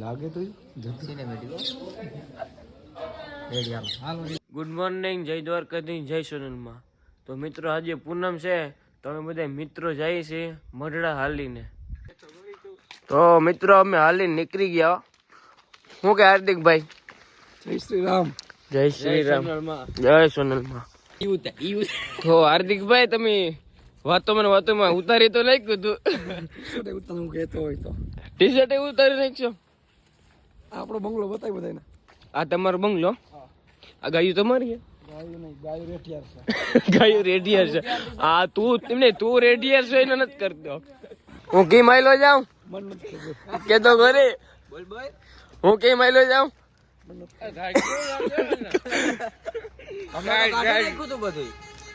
લાગે તો good morning, જય દ્વારકાધીશ, જય સોનલમાં. તો મિત્રો આજે પૂનમ છે તો અમે બધા મિત્રો જઈએ છીએ મઢડા હાલીને. તો મિત્રો અમે હાલીને નીકળી ગયા. શું કે હાર્દિકભાઈ? જય શ્રી રામ. જય શ્રી રામ, જય સોનલમાં. તો હાર્દિકભાઈ તમે વાતોમાં ઉતારી તો નાખ્યું તું. હું કહેતો હોય તો ટી શર્ટ ઉતારી નાખશો. આપણો બંગલો બતાવી બધાને. આ તમારો બંગલો? આ ગાયું તમારી? ગાયું નહીં, ગાયું રેઠિયાર છે. ગાયું રેડિયર છે. આ તું રેડિયર છો એને નથી કરતો. હું કી માયલો જાઉં મન નથી કે તો ઘરે બોલ બોલ. હું કી માયલો જાઉં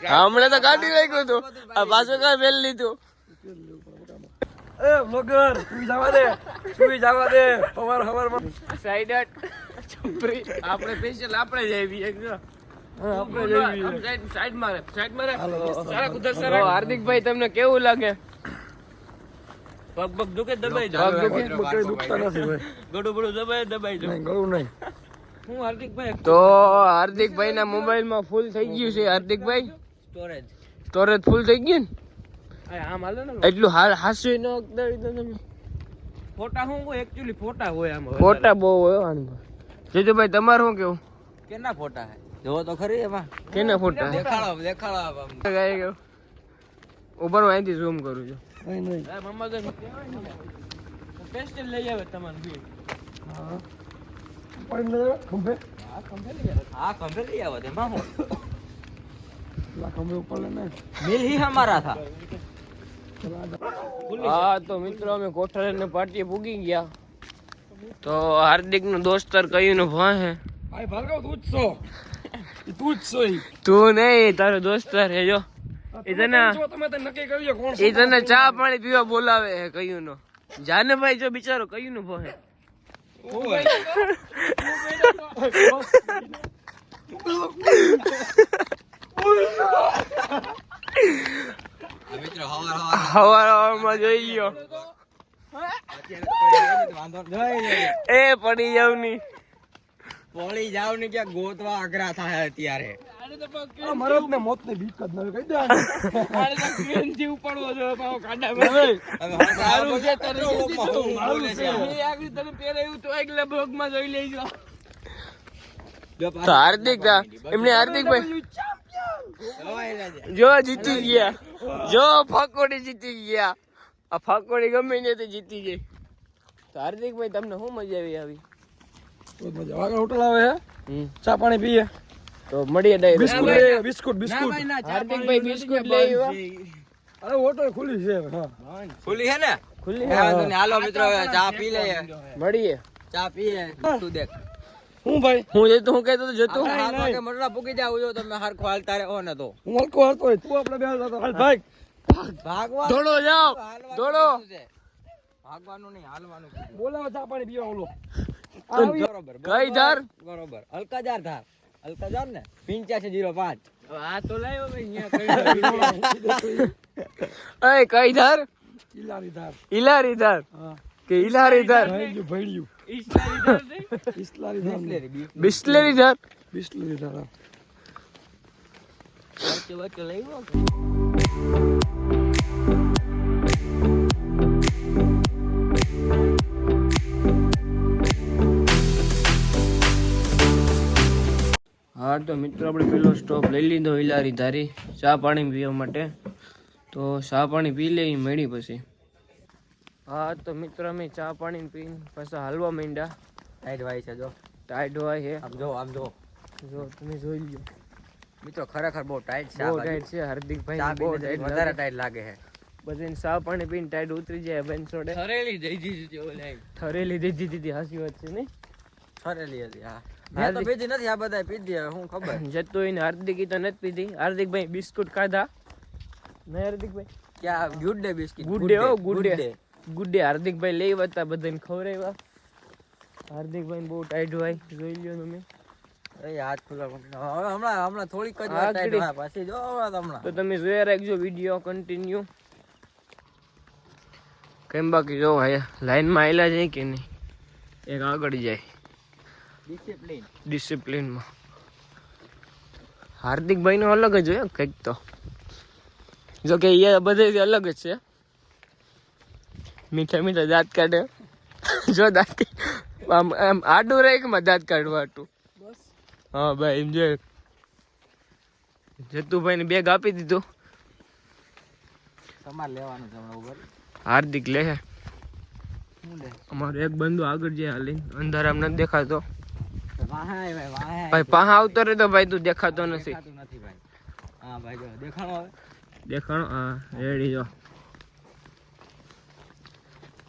હમણાં તો કાઢી નાખ્યું તું. આ પાછું કઈ પહેલ લીધું. એ બ્લોગર સુઈ જવા દે હવાર સાઈડ છપરી આપણે સ્પેશિયલ આપણે જ આવી સાઈડ મારે સારા કુદર સારા. હાર્દિકભાઈ તમને કેવું લાગે? પગ દુખે દબાઈ દો. કઈ દુખતા નથી ભાઈ. ગળું બળું દબાઈ દો. નહીં ગળું નહીં. હું હાર્દિકભાઈ તો હાર્દિકભાઈ ના મોબાઈલ માં ફૂલ થઈ ગયું છે. હાર્દિકભાઈ સ્ટોરેજ ફૂલ થઈ ગયું ને આમ હાલે ને એટલું હાસ્યું ન તમે ફોટા હું એક્ચ્યુઅલી ફોટા હોય આમાં ફોટા બહુ હોય આમાં. જીતુભાઈ તમારું શું કેવું? કેના ફોટા હે જોવો તો ખરી એમાં કેના ફોટા? દેખાડો ઉપર હું અહીંથી ઝૂમ કરું છું. નહીં મમ્મા તો પેસ્ટલ લઈ આવે તમારું બી. હા પડી ન ખંભે. હા ખંભે લઈ આવો તેમાં હું લા ખંભે ઉપર લે ને મિલ ही हमारा था. હા તો મિત્રો અમે કોઠારી ને પાર્ટીએ પૂગી ગયા. તો હાર્દિક નું દોસ્તર કયું નું ભાઈ ભાઈ ભાર્ગવ તું જ છો. તું જ છો. તું નહીં, તારો દોસ્તર હે. જો એ તને નક્કી કરજો કોણ એ તને ચા પાણી પીવા બોલાવે હે. કયું નો જાને ભાઈ? જો બિચારો કયું નું ભાઈ હવારમાં જોઈ ગયો એ પડી જાવ ની પોળી જાવ ને ક્યાં ગોતવા અઘરા થાય અત્યારે. મરદ ને મોત ને બીક જ ન કહી દે. ઉપાડવો જો કાઢા માં જોઈ લેજો. તો હાર્દિક એમને હાર્દિકભાઈ જો જીતી ગયા. જો ફકોડી જીતી ગયા. આ ફકોડી ગમે ને તો જીતી જાય. તો હાર્દિકભાઈ તમને શું મજા આવી? આગળ હોટલ આવે હે, ચા પાણી પીએ તો મળીએ ડાયરેક્ટ. બિસ્કુટ હાર્દિકભાઈ બિસ્કુટ લઈ આવ્યા. અરે હોટલ ખુલ્લી છે. હા ખુલ્લી હે ને? ખુલ્લી હાલો મિત્રો ચા પી લઈએ. મળીએ. ચા પીએ. તું દેખ હું ભાઈ હું જતો હું કહેતો જતો કે મરડા પૂકી જાવ જો તમે હરખો હાલતા રહો ને તો હું હલકો હલતો હોય. તું આપણે બે હાલ ભાઈ ભાગવા દોડો જાઓ દોડો. ભાગવાનું નહીં હાલવાનું. બોલાવો ચા પાણી પીવા. ઓલો બરોબર કઈ ધાર? બરોબર અલકાજાર ધાર. અલકાજાર ને 8505. આ તો લાવ્યો ભાઈ કઈ ધાર? ઇલારી ધાર હા કે ઇલારી ધાર? ભળ્યું બિસ્લેરી ધાર. બિસ્લેરી ધાર. વચ્ચે લઈ હા તો મિત્રો આપણે પેલો સ્ટોપ લઈ લીધો ઇલારી ધારી ચા પાણી પીવા માટે. તો ચા પાણી પી લઈ મળી પછી. હા તો મિત્રો અમે ચા પાણી પીને પાછા હાલવા માંડ્યા. ટાઈટ વાય છે જો. ટાઈટ હોય છે. આમ જો જો તમે જોઈ લો મિત્રો ખરેખર બહુ ટાઈટ છે. બહુ ટાઈટ છે. હાર્દિકભાઈ બહુ ટાઈટ વધારે ટાઈટ લાગે છે. બધાને ચા પાણી પીને ટાઈટ ઉતરી જાય. બેન છોડે ઠરેલી દઈ દીધી. હાસી વાત છે નહીં? ઠરેલી હતી. હા મેં તો પીધી નથી. આ બધા પીધી હવે હું ખબર જતો એને હાર્દિક તો નથી પીધી. હાર્દિકભાઈ બિસ્કુટ ખાધા નહીં? હાર્દિકભાઈ ક્યાં Good Day biscuit? Good Day. Good Day હાર્દિકભાઈ લઈ વતા બધાને ખવડાવ્યા. હાર્દિકભાઈ બહુ ટાઈટ હોય જોઈ લ્યો તમે. હાથ ખુલ્લા હમણાં થોડીક જ વાર ટાઈટ હોય પછી જો હમણાં તો તમે જોયા રાખજો વિડીયો કન્ટિન્યુ. કેમ બાકી જો ભાઈ લાઈનમાં આવેલા જાય કે નહીં, એક આગળ જાય ડિસિપ્લિનમાં. હાર્દિકભાઈ નો અલગ જ હોય કંઈક તો, જો કે એ બધે અલગ જ છે. મીઠા મીઠા દાંત કાઢે, જો દાંત આમ આડું રહે કે દાંત કાઢવા હતું. હા ભાઈ એમ જો જતુભાઈ ને બેગ આપી દીધું, તમારે લેવાનું છે હમણાં ઉપર. હાર્દિક લે અમારો એક બંધુ આગળ જે હાલી અંધારામ નથી દેખાતો. ભાઈ પાહા આવતો રે તો ભાઈ તું દેખાતો નથી. હા ભાઈ જો દેખાણો આવે, દેખાણો. હા રેડી જો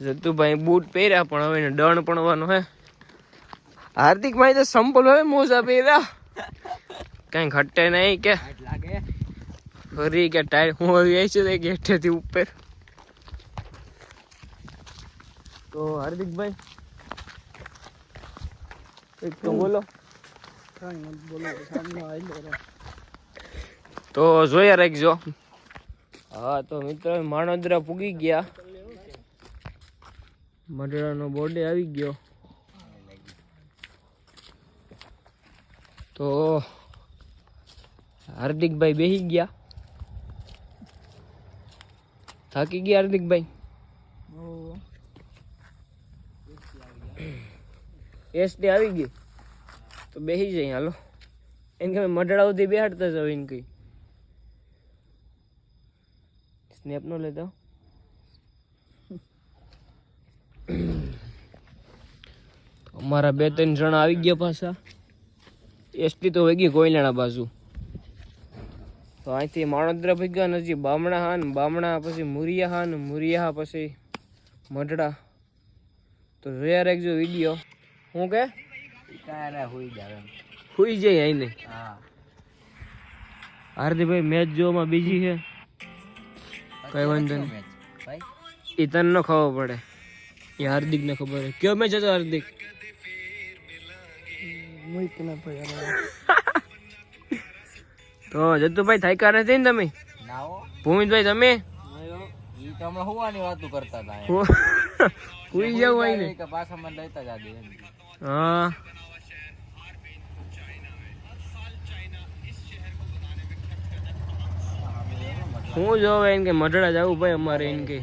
જતુભાઈ બૂટ પહેર્યા પણ હવે એને દણ પડવાનો હે. હાર્દિક ભાઈ તો સંપલ હોય મોજા પહેર્યા, કઈ ઘટે નહીં કે લાગે ફરી કે ટાયર હું આવી છે ગેઠેથી ઉપર. તો હાર્દિકભાઈ એક તો બોલો. તો જોયા રાખજો. હા તો મિત્રો માણોદરા પૂગી ગયા, મઢડાનો બોર્ડે આવી ગયો. તો હાર્દિકભાઈ બેસી ગયા, થાકી ગયા હાર્દિકભાઈ. એસટી આવી ગઈ તો બેસી જાય. હાલો એને કે મઢડા સુધી બેહાડતા જાવ એને કઈ. સ્નેપ નો લેતા અમારા 2-3 જણા આવી ગયા પાછા. એસટી તો વગી કોઈલાણા બાજુ. તો અહીંથી માણોદરા ભેગા નજી બામણા હા ને બામણા પછી મુરિયા હા ને મુરિયા પછી મઢડા. તો જોયા રાખજો વિડીયો. હું કે હુઈ જાય આઈને. હાર્દિકભાઈ મેચ જોવામાં બીજી છે, કઈ વાંધો નહીં. એ તને ન ખબર પડે, એ હાર્દિક ને ખબર છે. કયો મેચ હતો હાર્દિક? તો જતુભાઈ થાક્યા નથી ને તમે? ભૂમિતભાઈ તમે હુઈ જાવ આઈને. હા હું જોવે એને કે મઢડા જવું ભાઈ અમારે એને કે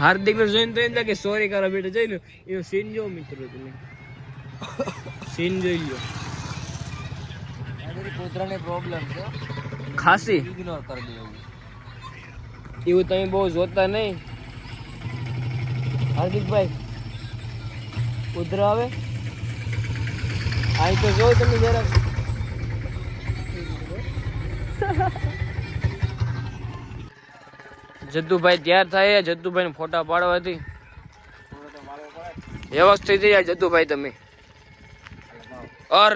હાર્દિક ને જોઈને તો એમ કે સોરી કરવા બેઠા. જોઈ લો એનો સીન જો મિત્રો, તમે સીન જોઈ લો. કૂતરાને પ્રોબ્લેમ છે ખાસી, ઇગ્નોર કરી દેવું. એવું તમે બહુ જોતા નહીં. હાર્દિકભાઈ ઉધર આવે અહીં તો જો તમે જરાક. જદ્દુભાઈ તૈયાર થાય, જદ્દુભાઈ ને ફોટા પાડવાથી વ્યવસ્થિત થઈ જાય. જદ્દુભાઈ તમે ઓર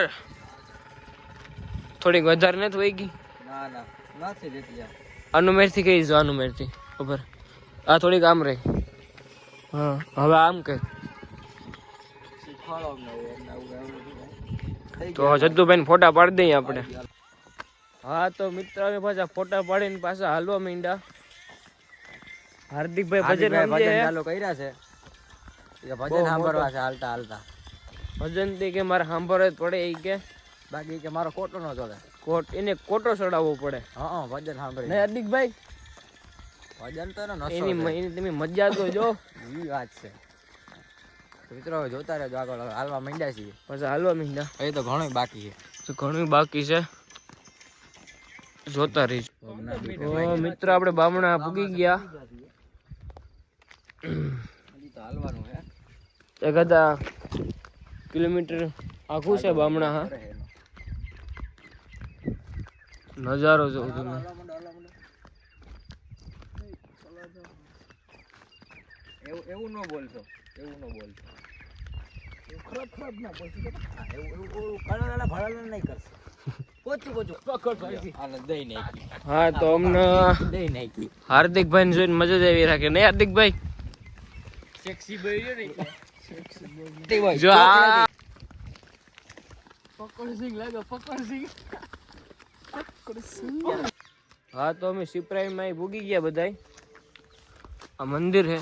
થોડીક વધારે નથી વહી ગઈ? ના ના નથી દેતી યાર. અનુમેર થી કઈ જો, અનુમેર થી ખબર. આ થોડીક આમ રહી. હા હવે આમ કે તો જદ્દુભાઈ ને ફોટા પાડી દઈએ આપણે. હા તો મિત્ર અમે પાછા ફોટા પાડીને પાછા હાલવા માંડ્યા. હાર્દિકભાઈ ભજન ચાલુ કર્યા છે, ભજન સાંભળવા છે હાલતા હાલતા. ભજન થી કે મારે સાંભળવા જ પડે એ કે, બાકી કે મારો કોટો નો ચોલે. કોટ એને કોટો ચડાવવો પડે. હા ભજન સાંભળી નહીં હાર્દિકભાઈ? ભજન તો એની તમે મજા તો જો. એ વાત છે મિત્રો, જોતા રહેજો. આગળ હાલવા માંડ્યા છીએ, પછી હાલવા માંડ્યા. એ તો ઘણું બાકી છે, તો ઘણું બાકી છે, જોતા રહીશું. તો મિત્ર આપણે બામણા પૂગી ગયા. હાલવાનું હે 1000 કિલોમીટર આખું છે બામણા. હા નજારો જોઉં તમે. એવું ન બોલશો, એવું ન બોલશો. ખરાબ ના બોલશો. એવું કાળા ભળાલા નહીં કરશો. હા તો અમને હાર્દિકભાઈ ને જોઈને મજા જ આવી રાખે નહીં હાર્દિકભાઈ? જો આ હા તો અમે સિપ્રાઈમાં ભૂગી ગયા બધાય. આ મંદિર છે.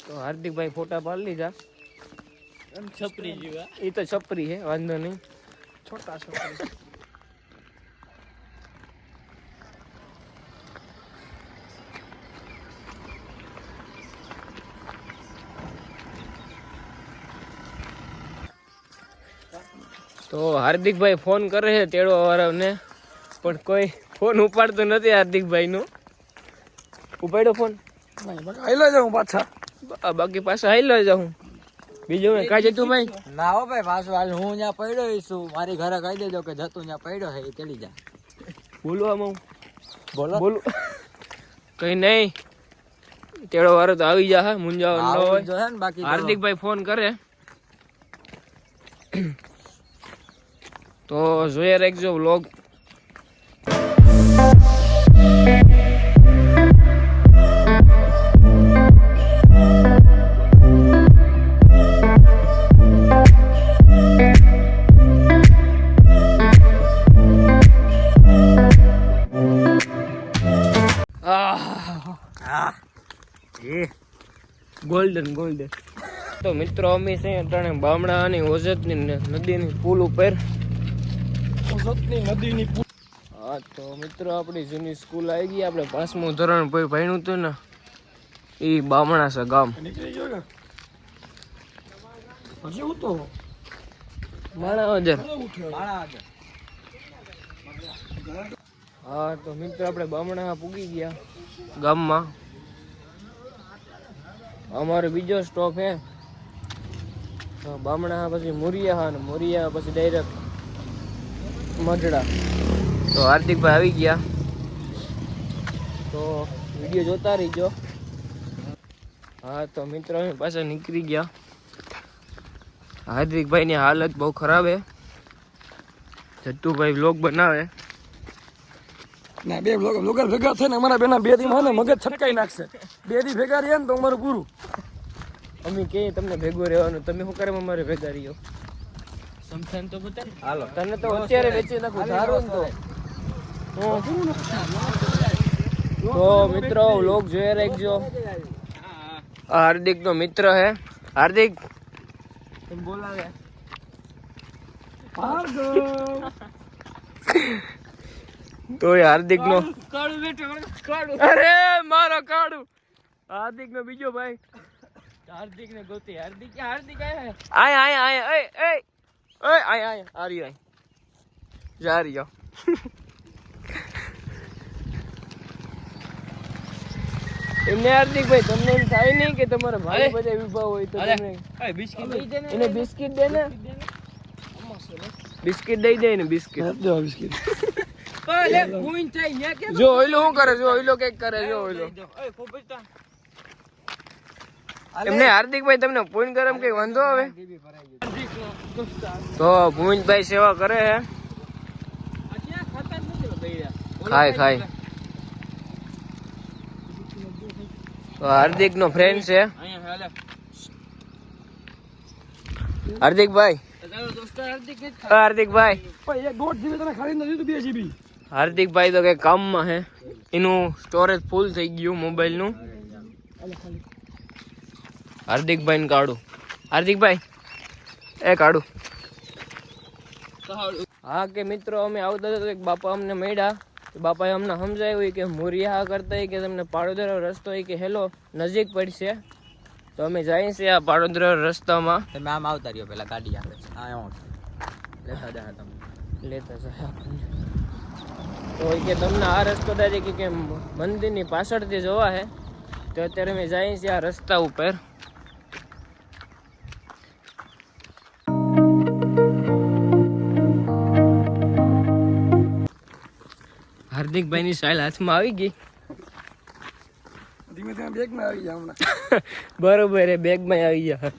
તો હાર્દિકભાઈ ફોટા પાડી લીધા. છપરી જેવા એ તો છપરી છે, વાંધો નહીં. છોટા છોકરા. તો હાર્દિકભાઈ ફોન કરે છે તેડો વાળાને, પણ કોઈ ફોન ઉપાડતો નથી હાર્દિકભાઈ નો. ઉપાડ્યો ફોન? નહીં બકા આઈ લઈ જાઉં પાછા. બાકી પાછા હાઈ લઈ જાઉં. બીજું કાંઈ જતું ભાઈ? ના હો ભાઈ, પાછું હાલ હું ત્યાં પડ્યો છું. મારી ઘરે કહી દેજો કે જતું ત્યાં પડ્યો છે એ ચડી જા. બોલવામાં બોલો બોલું કઈ નહીં, તેડો વાળો તો આવી જા. મુંજાવાનું ન હોય. જો હે ને બાકી હાર્દિકભાઈ ફોન કરે તો જોઈએ રાખજો વ્લોગ. Golden golden. તો મિત્રો અમે છે અટાણે બામણા અને ઓજતની નદીની પુલ ઉપર. નદીની હા તો મિત્રો આપણી જૂની સ્કૂલ આવી ગઈ. આપણે 5મું ધોરણ ભણ્યું હતું ને એ બામણા છે ગામ. નીકળી ગયો કે હજી હું તો માણાવદર. ઉઠ્યો. હા તો મિત્રો આપણે બામણા પૂગી ગયા ગામમાં. અમારો બીજો સ્ટોપ હે બામણા, પછી મોરિયા, અને મોરિયા પછી ડાયરેક્ટ મઢડા. તો હાર્દિકભાઈ આવી ગયા, તો વિડીયો જોતા રહીજો. હા તો મિત્રો અમે પાછા નીકળી ગયા. હાર્દિકભાઈની હાલત બહુ ખરાબ હે. જટ્ટુભાઈ વ્લોગ બનાવે. ના બે બ્લોગર ભેગા થઈને અમારા બેના 2 દી માં મગજ છટકાઈ નાખશે. 2 દી ભેગા રહ્યા ને તો અમારું પૂરું. અમે કહીએ તમને ભેગું રહેવાનું, તમે શું કરે અમારે ભેગા રહ્યો? સમથાન તો બતાવી. હાલો તને તો અત્યારે વેચી નાખું ધારું ને તો મિત્રો વ્લોગ જોઈ રાખજો. આ હાર્દિક નો મિત્ર હે. હાર્દિક બોલાવે તો હાર્દિક નો અરે મારો કાળું હાર્દિક નો બીજો ભાઈ. હાર્દિક ને ગોતી. હાર્દિક આયા આયા આયા એ એ ઓય આયા આયા આ રહ્યો જા રહ્યો. એમને હાર્દિકભાઈ તમને એમ થાય નહીં કે તમારા ભાઈ બધા વિભાવ હોય તો તમે એને બિસ્કિટ દે ને, બિસ્કિટ દઈ દે ને. બિસ્કિટ જો બિસ્કિટ જો ઓઈલો શું કરે, જો ઓઈલો કઈક કરે, જો ઓઈલો. એમને હાર્દિકભાઈ તમને પૂન ગરમ કઈ વાંધો આવે તો ભૂંજભાઈ સેવા કરે હે. ખાય ખાય. તો હાર્દિક નો ફ્રેન્ડ છે હાર્દિકભાઈ. હાર્દિકભાઈ ભાઈ 1.5 GB તને ખાલી નથી તો 2 GB. હાર્દિકભાઈ તો કઈ કામમાં હે. એનું સ્ટોરેજ ફૂલ થઈ ગયું મોબાઈલ નું. હાર્દિકભાઈ ને કાઢું. હાર્દિકભાઈ એ કાઢું. હા કે મિત્રો અમે આવતા હતા તો એક બાપા અમને મળ્યા. બાપાએ અમને સમજાવ્યું કે મોરિયા કરતા કે તમને પાડોદર રસ્તો કે હેલો નજીક પડશે. તો અમે જઈએ છીએ આ પાડોદર રસ્તામાં. તમે આમ આવતા રહ્યો, પેલા ગાડી આવે છે આ હું લેતા જા તમે લેતા જાય આપણને. તો કે તમને આ રસ્તો થાય કે મંદિરની પાછળથી જોવા હે. તો અત્યારે અમે જઈએ છીએ આ રસ્તા ઉપર. હાર્દિકભાઈ ની સ્ટાઇલ હાથમાં આવી ગઈ. ધીમે ધીમે બેગમાં આવી જાય હમણાં. બરોબર એ બેગમાં આવી ગયા.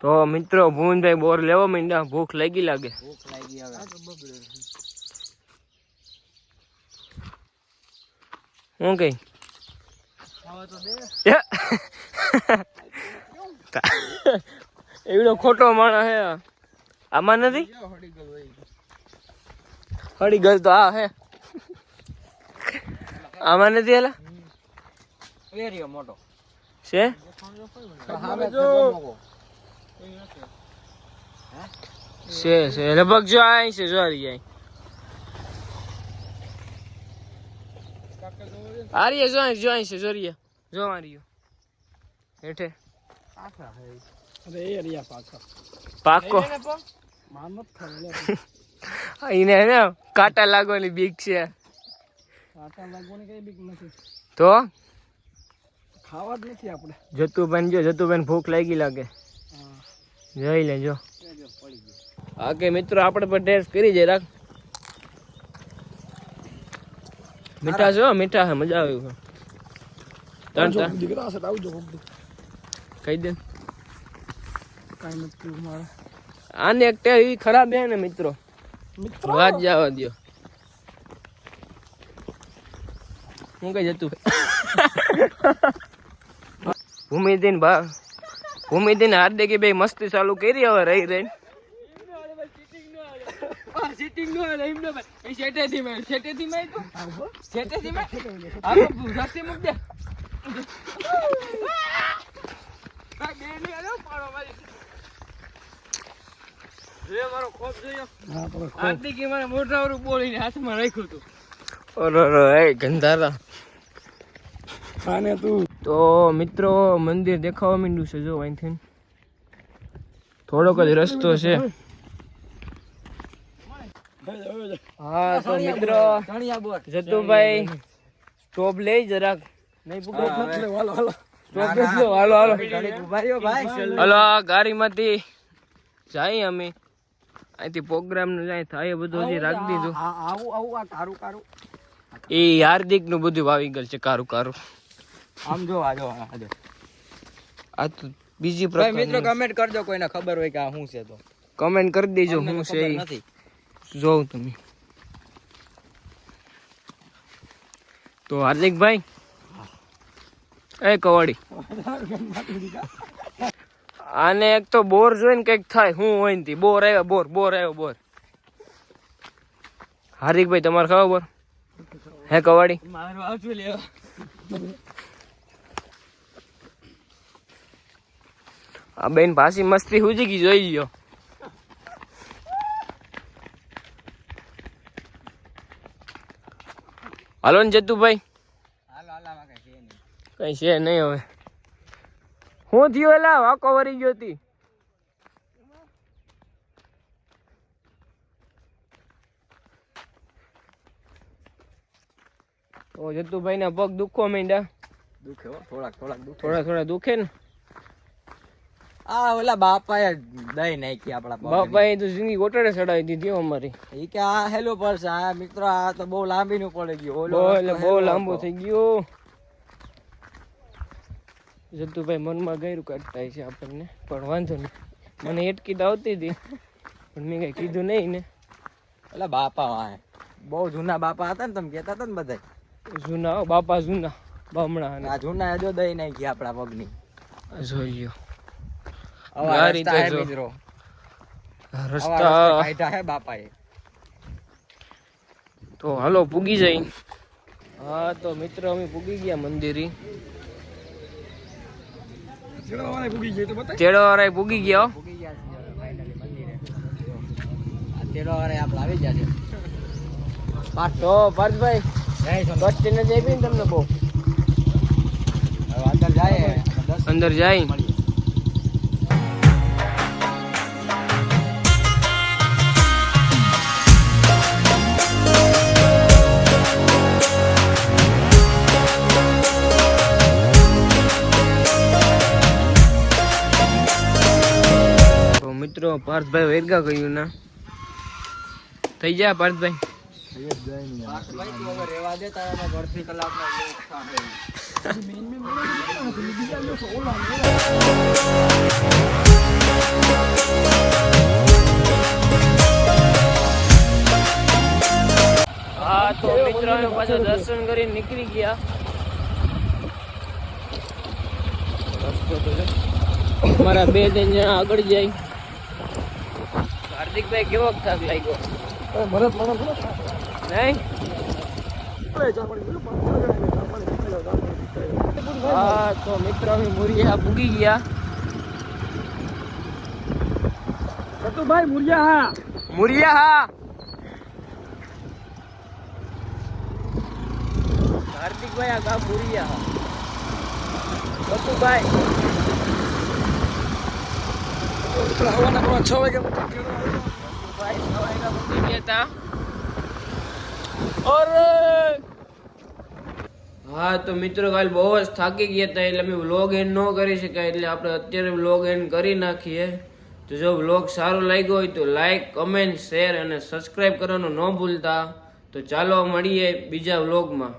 તો મિત્રો ભુવનભાઈ બોર લેવા માંડ્યા. ભૂખ લાગી લાગે. ભૂખ લાગી હવે. હું કઈ એવડો ખોટો માણસ હે. આમાં નથી હળી ગલ તો આ હે આમાં નથી એલા વેરીયો મોટો છે હામે જો છે લગભગ જો આ છે જોરી જાય આર્ય જો અહીં છે જોરીએ જો માર્યો હેઠે અરે એ રિયા પાછા પાકો મામત ખાલે એને ને કાંટા લાગવાની બીક છે આટા લાગવાની કઈ બીક નથી તો ખાવા જ નથી આપણે જતુબેન ભૂખ લાગી લાગે જોઈ લેજો હા કે મિત્રો આપણે પણ ટેસ્ટ કરી જાય રાખ મીઠા છો મીઠા હે મજા આવ્યું ત્રણ દીકરા છે આવજો કહી દે કાઈ નથી મારે આને એક ટેવ એવી ખરાબ હે ને મિત્રો વાત જવા દો હું કઈ જતું ભૂમિદીન હાર્દિક બે મસ્તી ચાલુ કરી હવે રહી રહી સીટિંગ નો આલે એમ નો ભાઈ એ સેટેથી મે તો સેટેથી મે આ રસ્તે મુક દે આ બે ની આલો પાડો ભાઈ રે મારો ખોપ જોયો હા પણ હાર્દિક મને મોઢાવરું બોલીને હાથમાં રાખ્યું હતું ઓરો એ ગંધારા ખાને તું તો મિત્રો મંદિર દેખાવા માંડ્યું છે જો અહીંથી થોડોક જ રસ્તો છે હા તો મિત્રો જતુભાઈ સ્ટોપ લઈ જરાક નહીં પૂગો હાલો હાલો સ્ટોપ લો હાલો હાલો ઉભાઈઓ ભાઈ હાલો આ ગાડીમાંથી જાય અમે અહીંથી પ્રોગ્રામ નું જાય થાય એ બધું હજી રાખી દીધું આવું આ કારું એ હાર્દિક નું બધું વાવી ગયેલ છે કારું કારું આમ જો આ આ તો બીજી ભાઈ મિત્રો પ્રકાર કમેન્ટ કરજો કોઈને ખબર હોય કે આ શું છે તો કમેન્ટ કરી દેજો અમને હું તો છે ખબર ઈ. નથી જોઉં તમે તો હાર્દિકભાઈ એ કવાડી આને એક તો બોર જોઈને કઈક થાય હું હોય ને બોર આવ્યો બોર હાર્દિકભાઈ તમારે ખાવા બોર હે કવાડી મારું આવતું લેવા આ બેન પાછી મસ્તી હુજી ગઈ જોઈ લ્યો હાલો ને જતુભાઈ હાલો આમાં કઈ છે નહીં કઈ છે નહીં હવે હું થયો એલા વાકો વરી ગયો હતી તો જતુભાઈ ના પગ દુખવા માંડ્યા દુખે હો થોડાક દુખે થોડા દુખે ને આ ઓલા બાપાએ દઈ નાખી આપણા પગની. બાપાએ તો જિંદગી ગોટાડે ચડાવી દીધી હો અમારી ઈ કે આ હેલો પડશે આ મિત્રો આ તો બહુ લાંબી નું પડી ગયું ઓલો બહુ રસ્તો એટલે બહુ હેલો લાંબુ હતો. થઈ ગયું જતુભાઈ મનમાં ગયરું કાઢતા છે આપણને પણ વાંધો નહીં મને એટકી તો આવતી હતી પણ મેં કઈ કીધું નહીં ને ઓલા બાપા વાહે બહુ જૂના બાપા હતા ને તમે કહેતા હતા ને બધા જૂના હો, બાપા જૂના બામણા આ જૂના જો દઈ નાખી આપણા પગની જોઈ લ્યો આવા ગાડી રસ્તા હે તો જો. મિત્રો આવા રસ્તા રસ્તા કાઢ્યા હે બાપાએ તો હાલો પૂગી જાય હા તો મિત્રો અમે પૂગી ગયા મંદિરે ચડવાને પૂગી ગઈ તો બતાય તેડો વાળા પૂગી ગયા હો. ઉગી ગયા છે ફાઇનલી મંદિરે આ તેડો વાળા આપણે આવી ગયા છે તો પાર્થભાઈ જય સોના. બસ સ્ટેન્ડ જઈ ને તમને બહુ હવે અંદર જાય અંદર જાય તો મિત્રો પાર્થભાઈ વેરગા ગયું ના થઈ ગયા પાર્થભાઈ ભાઈ તું હવે રેવા દે તારા અડધી કલાકમાં લેટ થાય હા તો મિત્રો અમે પાછા દર્શન કરીને નીકળી ગયા રસ્તો તો જો. અમારા બે ત્રણ જણા આગળ જાય હાર્દિકભાઈ કેવો થાક લાગ્યો ભરત મને બોલો નહીં હા તો મિત્રો અમે મુરિયા પૂગી ગયા ભાઈ મુરિયા મુરિયા હાર્દિકભાઈ આ ગામ મુરિયા ભાઈ હવાના 6 વાગે ભાઈ 6 વાગ્યા પૂગી ગયા હતા હા તો મિત્રો કાલ બહુ જ થાકી ગયા હતા એટલે અમે વ્લોગ એન્ડ ન કરી શકાય એટલે આપણે અત્યારે વ્લોગ એન્ડ કરી નાખીએ તો જો વ્લોગ સારો લાગ્યો હોય તો લાઈક કમેન્ટ શેર અને સબસ્ક્રાઈબ કરવાનું ન ભૂલતા તો ચાલો મળીએ બીજા વ્લોગમાં